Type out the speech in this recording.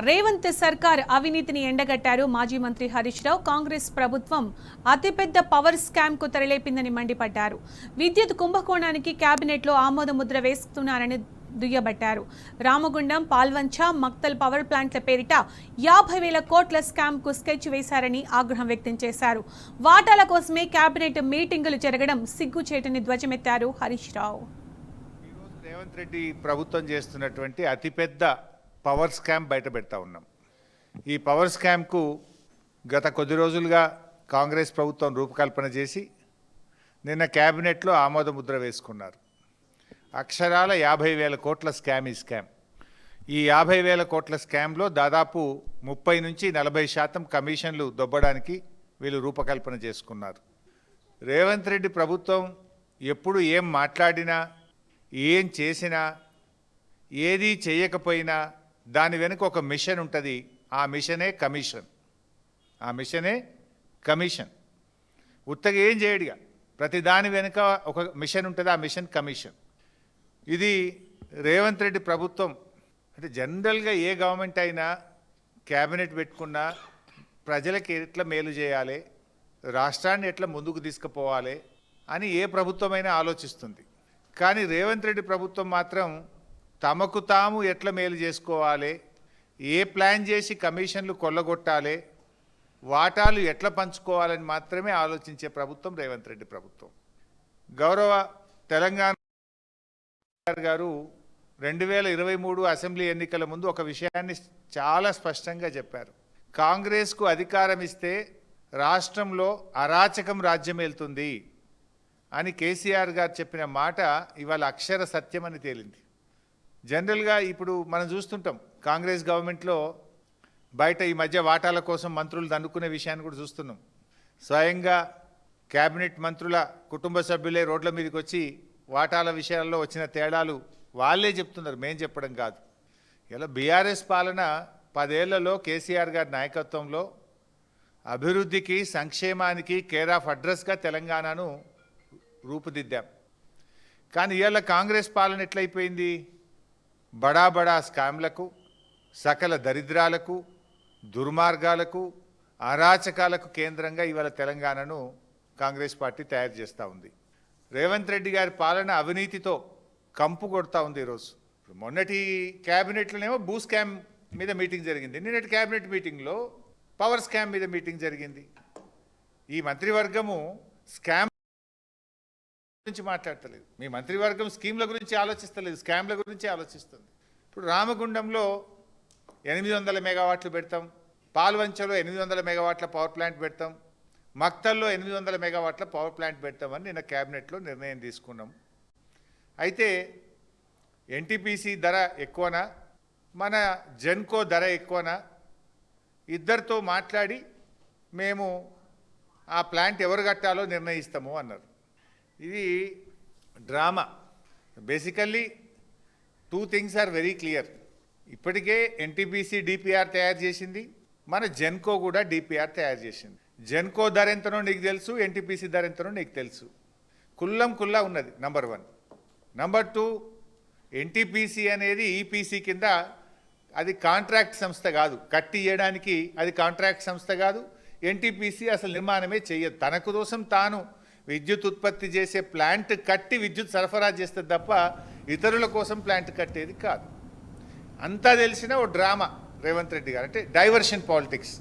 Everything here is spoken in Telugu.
రేవంత్ సర్కార్ అవినీతిని ఎండగట్టారు మాజీ మంత్రి హరీష్ రావు. కాంగ్రెస్ ప్రభుత్వం అతిపెద్ద పవర్ స్కామ్ కు తెరలేపిందని మండిపడ్డారు. విద్యుత్ కుంభకోణానికి కేబినెట్లో ఆమోద ముద్ర వేస్తున్నారని దుయ్యబట్టారు. రామగుండం, పాల్వంచ, మక్తల్ పవర్ ప్లాంట్ల పేరిట 50,000 కోట్ల స్కామ్ కు స్కెచ్ వేశారని ఆగ్రహం వ్యక్తం చేశారు. వాటాల కోసమే కేబినెట్ మీటింగులు జరగడం సిగ్గుచేటని ధ్వజమెత్తారు హరీష్ రావు. రేవంత్ రెడ్డి ప్రభుత్వం చేస్తున్నటువంటి అతిపెద్ద పవర్ స్కామ్ బయట పెడతా ఉన్నాం. ఈ పవర్ స్కామ్కు గత కొద్ది రోజులుగా కాంగ్రెస్ ప్రభుత్వం రూపకల్పన చేసి నిన్న క్యాబినెట్లో ఆమోద ముద్ర వేసుకున్నారు. అక్షరాల 50,000 కోట్ల స్కామ్. ఈ స్కామ్ ఈ 50,000 కోట్ల స్కామ్లో దాదాపు 30 నుంచి 40% కమిషన్లు దొబ్బడానికి వీళ్ళు రూపకల్పన చేసుకున్నారు. రేవంత్ రెడ్డి ప్రభుత్వం ఎప్పుడు ఏం మాట్లాడినా, ఏం చేసినా, ఏది చేయకపోయినా దాని వెనుక ఒక మిషన్ ఉంటుంది. ఆ మిషనే కమిషన్. ఉత్తగా ఏం చేయడిగా ప్రతి దాని వెనుక ఒక మిషన్ ఉంటుంది. ఆ మిషన్ కమిషన్. ఇది రేవంత్ రెడ్డి ప్రభుత్వం అంటే జనరల్గా ఏ గవర్నమెంట్ అయినా క్యాబినెట్ పెట్టుకున్నా ప్రజలకు ఎట్లా మేలు చేయాలి, రాష్ట్రాన్ని ఎట్లా ముందుకు తీసుకుపోవాలి అని ఏ ప్రభుత్వమైనా ఆలోచిస్తుంది. కానీ రేవంత్ రెడ్డి ప్రభుత్వం మాత్రం తమకు తాము ఎట్లా మేలు చేసుకోవాలి, ఏ ప్లాన్ చేసి కమిషన్లు కొల్లగొట్టాలి, వాటాలు ఎట్లా పంచుకోవాలని మాత్రమే ఆలోచించే ప్రభుత్వం రేవంత్ రెడ్డి ప్రభుత్వం. గౌరవ తెలంగాణ గారు 2023 అసెంబ్లీ ఎన్నికల ముందు ఒక విషయాన్ని చాలా స్పష్టంగా చెప్పారు. కాంగ్రెస్కు అధికారం ఇస్తే రాష్ట్రంలో అరాచకం రాజ్యం వెళ్తుంది అని కేసీఆర్ గారు చెప్పిన మాట ఇవాళ అక్షర సత్యమని తేలింది. జనరల్గా ఇప్పుడు మనం చూస్తుంటాం కాంగ్రెస్ గవర్నమెంట్లో బయట ఈ మధ్య వాటాల కోసం మంత్రులు దండుకునే విషయాన్ని కూడా చూస్తున్నాం. స్వయంగా క్యాబినెట్ మంత్రుల కుటుంబ సభ్యులే రోడ్ల మీదకి వచ్చి వాటాల విషయాల్లో వచ్చిన తేడాలు వాళ్ళే చెప్తున్నారు, మేం చెప్పడం కాదు. ఇలా బీఆర్ఎస్ పాలన 10 ఏళ్లలో కేసీఆర్ గారి నాయకత్వంలో అభివృద్ధికి, సంక్షేమానికి కేర్ ఆఫ్ అడ్రస్గా తెలంగాణను రూపుదిద్దాం. కానీ ఇవాళ కాంగ్రెస్ పాలన ఎట్లయిపోయింది? బడా బడా స్కామ్లకు, సకల దరిద్రాలకు, దుర్మార్గాలకు, అరాచకాలకు కేంద్రంగా ఇవాళ తెలంగాణను కాంగ్రెస్ పార్టీ తయారు చేస్తూ ఉంది. రేవంత్ రెడ్డి గారి పాలన అవినీతితో కంపు కొడతా ఉంది. ఈరోజు మొన్నటి క్యాబినెట్లోనేమో భూ స్కామ్ మీద మీటింగ్ జరిగింది. నిన్నటి క్యాబినెట్ మీటింగ్లో పవర్ స్కామ్ మీద మీటింగ్ జరిగింది. ఈ మంత్రివర్గము స్కామ్ గురించి మాట్లాడతలేదు. మీ మంత్రివర్గం స్కీమ్ల గురించి ఆలోచిస్తలేదు, స్కామ్ల గురించి ఆలోచిస్తుంది. ఇప్పుడు రామగుండంలో 800 మెగావాట్లు పెడతాం, పాల్వంచలో 800 మెగావాట్ల పవర్ ప్లాంట్ పెడతాం, మక్తల్లో 800 మెగావాట్ల పవర్ ప్లాంట్ పెడతామని నిన్న క్యాబినెట్లో నిర్ణయం తీసుకున్నాం. అయితే ఎన్టీపీసీ ధర ఎక్కువనా, మన జెన్కో ధర ఎక్కువనా, ఇద్దరితో మాట్లాడి మేము ఆ ప్లాంట్ ఎవరు కట్టాలో నిర్ణయిస్తాము అన్నారు. ఇది drama. Basically 2 things are very clear. ఇప్పటికే ఎన్టీపీసీ డిపిఆర్ తయారు చేసింది, మన జెన్కో కూడా డిపిఆర్ తయారు చేసింది. జెన్కో ధర ఎంతనో నీకు తెలుసు, ఎన్టీపీసీ ధర ఎంతనో నీకు తెలుసు. కుల్లా ఉన్నది. నంబర్ 1. నంబర్ 2, ఎన్టీపీసీ అనేది ఈపీసీ కింద అది కాంట్రాక్ట్ సంస్థ కాదు, కట్టి ఇవ్వడానికి అది కాంట్రాక్ట్ సంస్థ కాదు. ఎన్టీపీసీ అసలు నిర్మాణమే చేయదు. తనకు కోసం తాను విద్యుత్ ఉత్పత్తి చేసే ప్లాంట్ కట్టి విద్యుత్ సరఫరా చేస్తుంది తప్ప ఇతరుల కోసం ప్లాంట్ కట్టేది కాదు. అంతా తెలిసిన ఓ డ్రామా రేవంత్ రెడ్డి గారు, అంటే డైవర్షన్ పాలిటిక్స్.